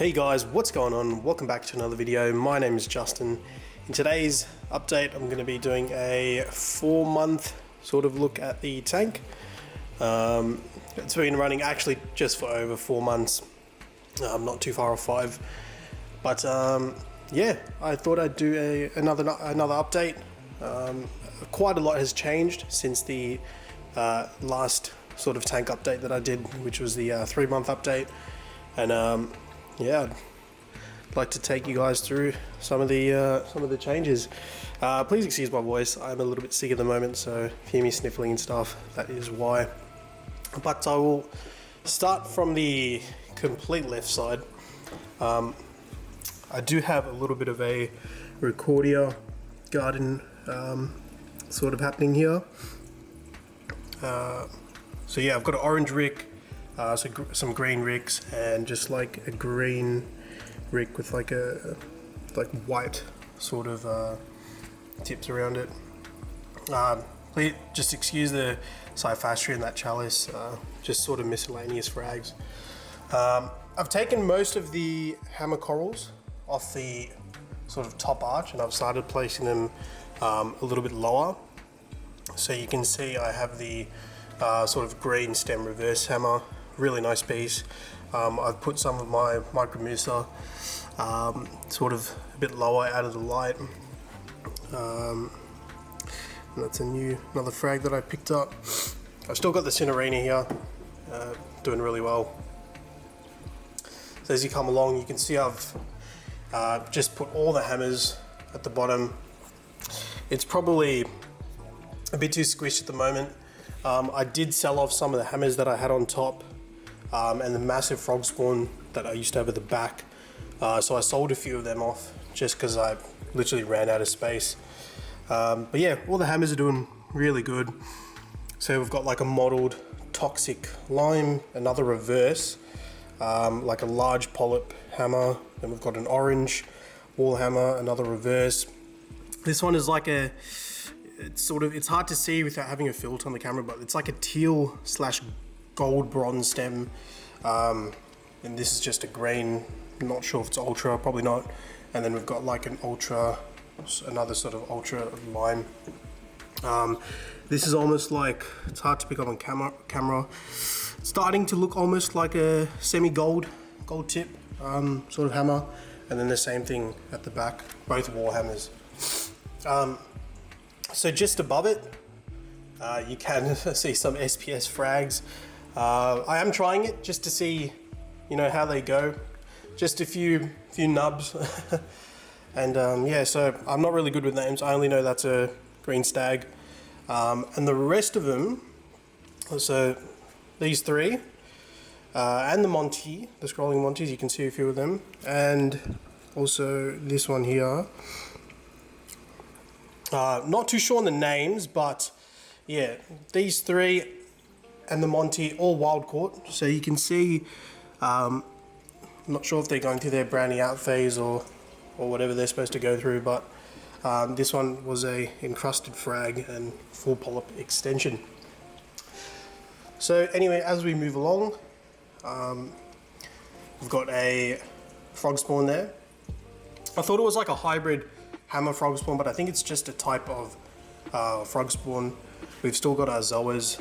Hey guys, what's going on? Welcome back to another video. My name is Justin. In today's update, I'm going to be doing a 4-month sort of look at the tank. It's been running actually just for over 4 months. I'm not too far off 5. But yeah, I thought I'd do another update. Quite a lot has changed since the last sort of tank update that I did, which was the 3-month update. And yeah, I'd like to take you guys through some of the changes. Please excuse my voice. I'm a little bit sick at the moment, so if you hear me sniffling and stuff, that is why. But I will start from the complete left side. I do have a little bit of a Recordia garden sort of happening here. So yeah, I've got an orange rick, some green ricks, and just like a green rick with like white sort of tips around it. Please just excuse the cyphastria in that chalice, just sort of miscellaneous frags. I've taken most of the hammer corals off the sort of top arch, and I've started placing them a little bit lower. So you can see I have the sort of green stem reverse hammer, really nice piece. I've put some of my Micro Musa sort of a bit lower out of the light. And that's another frag that I picked up. I've still got the Cinerina here, doing really well. So as you come along, you can see I've just put all the hammers at the bottom. It's probably a bit too squished at the moment. I did sell off some of the hammers that I had on top, and the massive frog spawn that I used to have at the back. So I sold a few of them off just because I literally ran out of space. But yeah, all the hammers are doing really good. So we've got like a modeled toxic lime, another reverse, like a large polyp hammer. Then we've got an orange wall hammer, another reverse. This one is like it's hard to see without having a filter on the camera, but it's like a teal / gold bronze stem. And this is just a green, I'm not sure if it's ultra, probably not. And then we've got like another sort of ultra lime. This is almost like, it's hard to pick up on camera. It's starting to look almost like a semi-gold tip sort of hammer. And then the same thing at the back, both wall hammers. So just above it, you can see some SPS frags. I am trying it just to see, how they go. Just a few nubs. And yeah, so I'm not really good with names. I only know that's a green stag. And the rest of them, so these three, and the Monty, the scrolling Monties, you can see a few of them. And also this one here. Not too sure on the names, but yeah, these three and the Monty, all wild caught. So you can see, I'm not sure if they're going through their brownie out phase or whatever they're supposed to go through, but this one was a encrusted frag and full polyp extension. So anyway, as we move along, we've got a frog spawn there. I thought it was like a hybrid hammer frog spawn, but I think it's just a type of frog spawn. We've still got our Zoas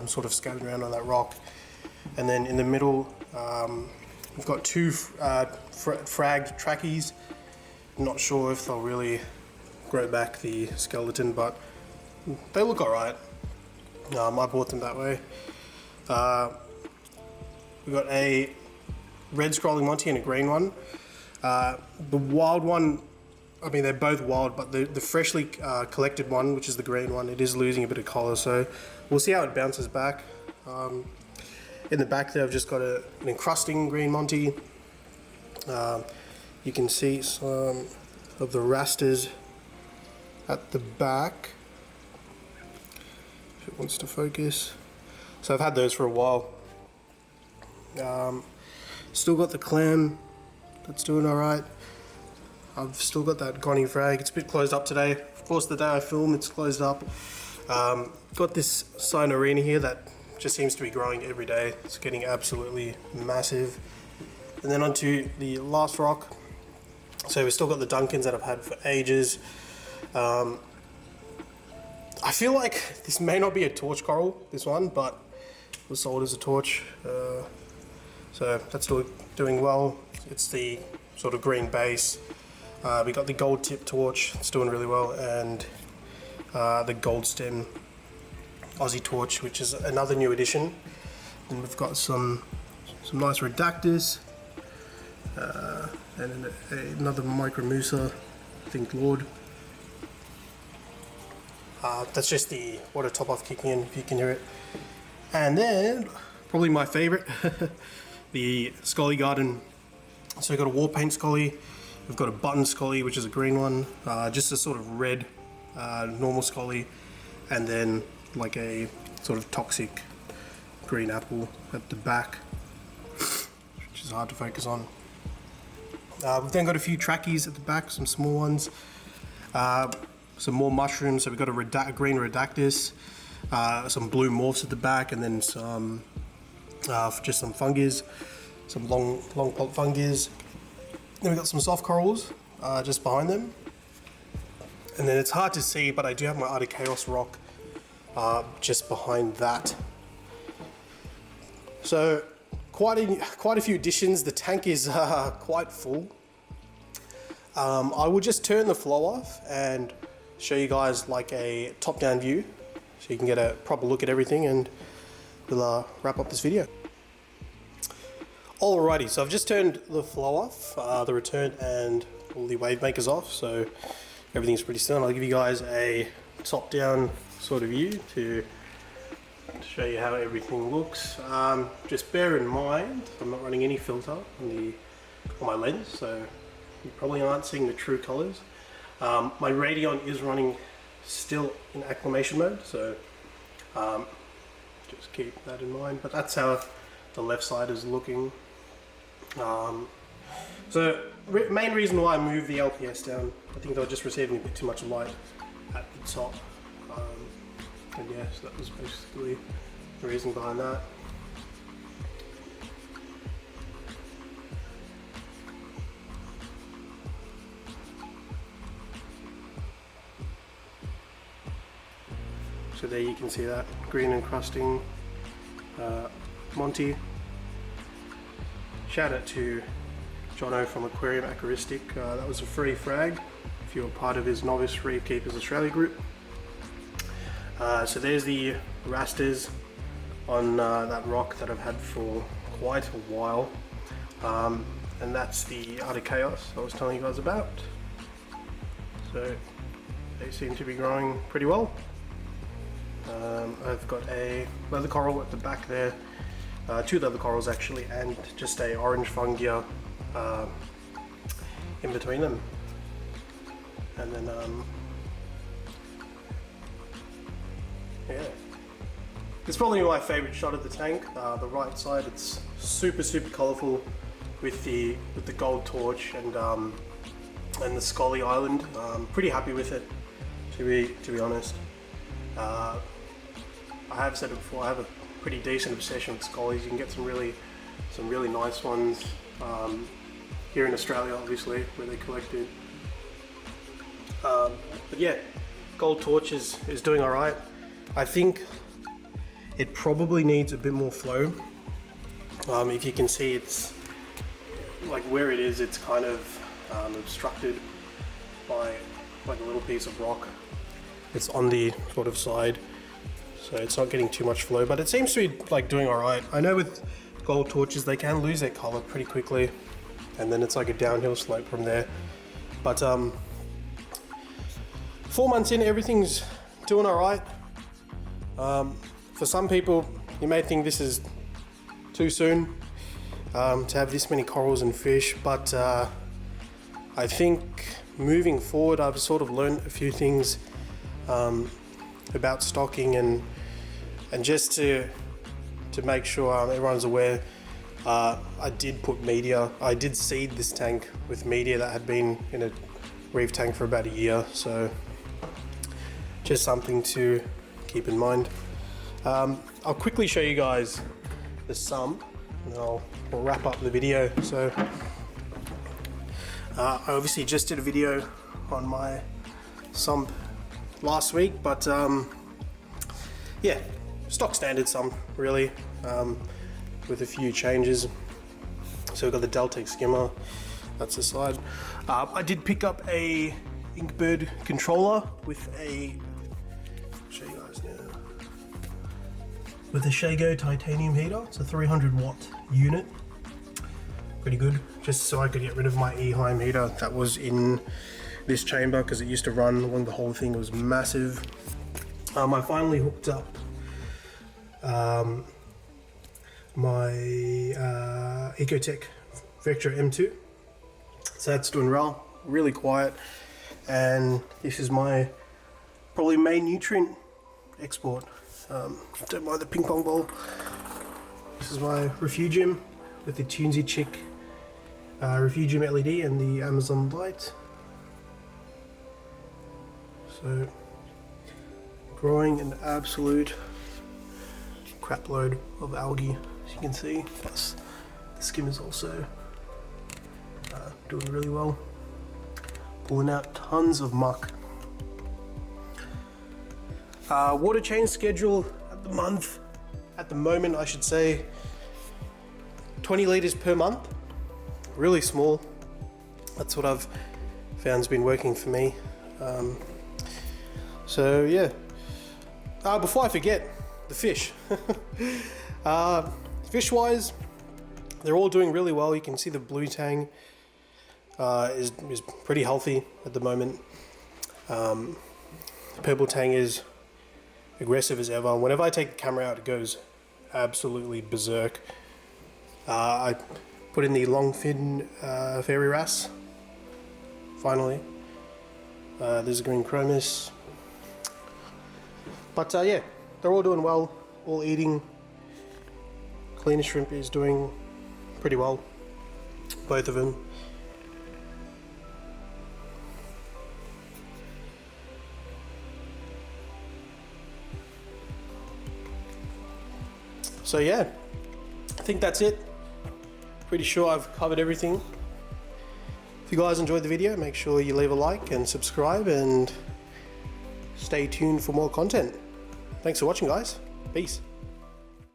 sort of scattered around on that rock. And then in the middle, we've got two fragged trackies. I'm not sure if they'll really grow back the skeleton, but they look alright. I bought them that way. We've got a red scrolling Monty and a green one. The wild one, I mean, they're both wild, but the freshly collected one, which is the green one, it is losing a bit of colour, so we'll see how it bounces back. In the back there, I've just got an encrusting green Monty. You can see some of the rasters at the back, if it wants to focus. So I've had those for a while. Still got the clam, that's doing alright. I've still got that Connie frag. It's a bit closed up today. Of course, the day I film, it's closed up. Got this Cinerina here that just seems to be growing every day. It's getting absolutely massive. And then onto the last rock. So we've still got the Duncans that I've had for ages. I feel like this may not be a torch coral, this one, but it was sold as a torch. So that's still doing well. It's the sort of green base. We got the gold tip torch, it's doing really well, and the gold stem Aussie torch, which is another new addition. And we've got some nice redactors, and another micromusa, I think Lord. That's just the water top off kicking in, if you can hear it. And then probably my favorite, the Scully Garden. So we've got a war paint Scully, we've got a button Scully, which is a green one, just a sort of red normal Scully, and then like a sort of toxic green apple at the back, which is hard to focus on. We've then got a few trackies at the back, some small ones, some more mushrooms. So we've got a green redactus, some blue morphs at the back, and then some just some fungus, some long pulp fungus. Then we've got some soft corals just behind them. And then it's hard to see, but I do have my Art of Chaos rock just behind that. So quite a few additions. The tank is quite full. I will just turn the flow off and show you guys like a top-down view, so you can get a proper look at everything, and we'll wrap up this video. Alrighty, so I've just turned the flow off, the return, and all the wave makers off, so everything's pretty still. I'll give you guys a top-down sort of view to show you how everything looks. Just bear in mind, I'm not running any filter on my lens, so you probably aren't seeing the true colors. My Radion is running still in acclimation mode, so just keep that in mind. But that's how the left side is looking. So main reason why I moved the LPS down, I think they were just receiving a bit too much light at the top. And yeah, so that was basically the reason behind that. So there you can see that green encrusting Monty. Shout out to Jono from Aquarium Aquaristic. That was a free frag if you're part of his Novice Reef Keepers Australia group. So there's the rasters on that rock that I've had for quite a while, and that's the Art of Chaos I was telling you guys about. So they seem to be growing pretty well. I've got a leather coral at the back there, two leather corals actually, and just a orange fungia in between them. And then yeah, it's probably my favorite shot of the tank. The right side, it's super colourful with the gold torch and the Scully Island. Pretty happy with it, to be honest. I have said it before, I have a pretty decent obsession with Scullies. You can get some really nice ones here in Australia, obviously, where they're collected. But yeah, gold torch is doing all right. I think it probably needs a bit more flow. If you can see, it's like where it is, it's kind of obstructed by like a little piece of rock. It's on the sort of side, so it's not getting too much flow, but it seems to be like doing all right. I know with gold torches they can lose their color pretty quickly, and then it's like a downhill slope from there. But 4 months in, everything's doing all right. For some people, you may think this is too soon to have this many corals and fish, but I think moving forward, I've sort of learned a few things about stocking, and just to make sure everyone's aware, I did put media. I did seed this tank with media that had been in a reef tank for about a year, so just something to keep in mind. I'll quickly show you guys the Sump. and then we'll wrap up the video. So I obviously just did a video on my Sump last week, but yeah, stock standard Sump really, with a few changes. So we've got the Deltec skimmer, that's the side. I did pick up a Inkbird controller with a, I'll show you guys now, with a Shago titanium heater. It's a 300 watt unit, pretty good, just so I could get rid of my Eheim heater that was in this chamber because it used to run along the whole thing. It was massive. I finally hooked up my Ecotech Vector M2, so that's doing well, really quiet. And this is my probably main nutrient export. Don't mind the ping pong ball. This is my Refugium with the Tunesy Chick Refugium LED and the Amazon light. So growing an absolute crap load of algae, as you can see. Plus the skim is also doing really well, pulling out tons of muck. Water change schedule at the moment I should say 20 litres per month, really small. That's what I've found's been working for me. So yeah, before I forget, the fish. Fish wise, they're all doing really well. You can see the blue tang is pretty healthy at the moment. The purple tang is aggressive as ever. Whenever I take the camera out, it goes absolutely berserk. I put in the long fin fairy wrasse finally. There's a green chromis, but yeah, they're all doing well, all eating. Cleaner shrimp is doing pretty well, both of them. So yeah, I think that's it. Pretty sure I've covered everything. If you guys enjoyed the video, make sure you leave a like and subscribe, and stay tuned for more content. Thanks for watching, guys. Peace.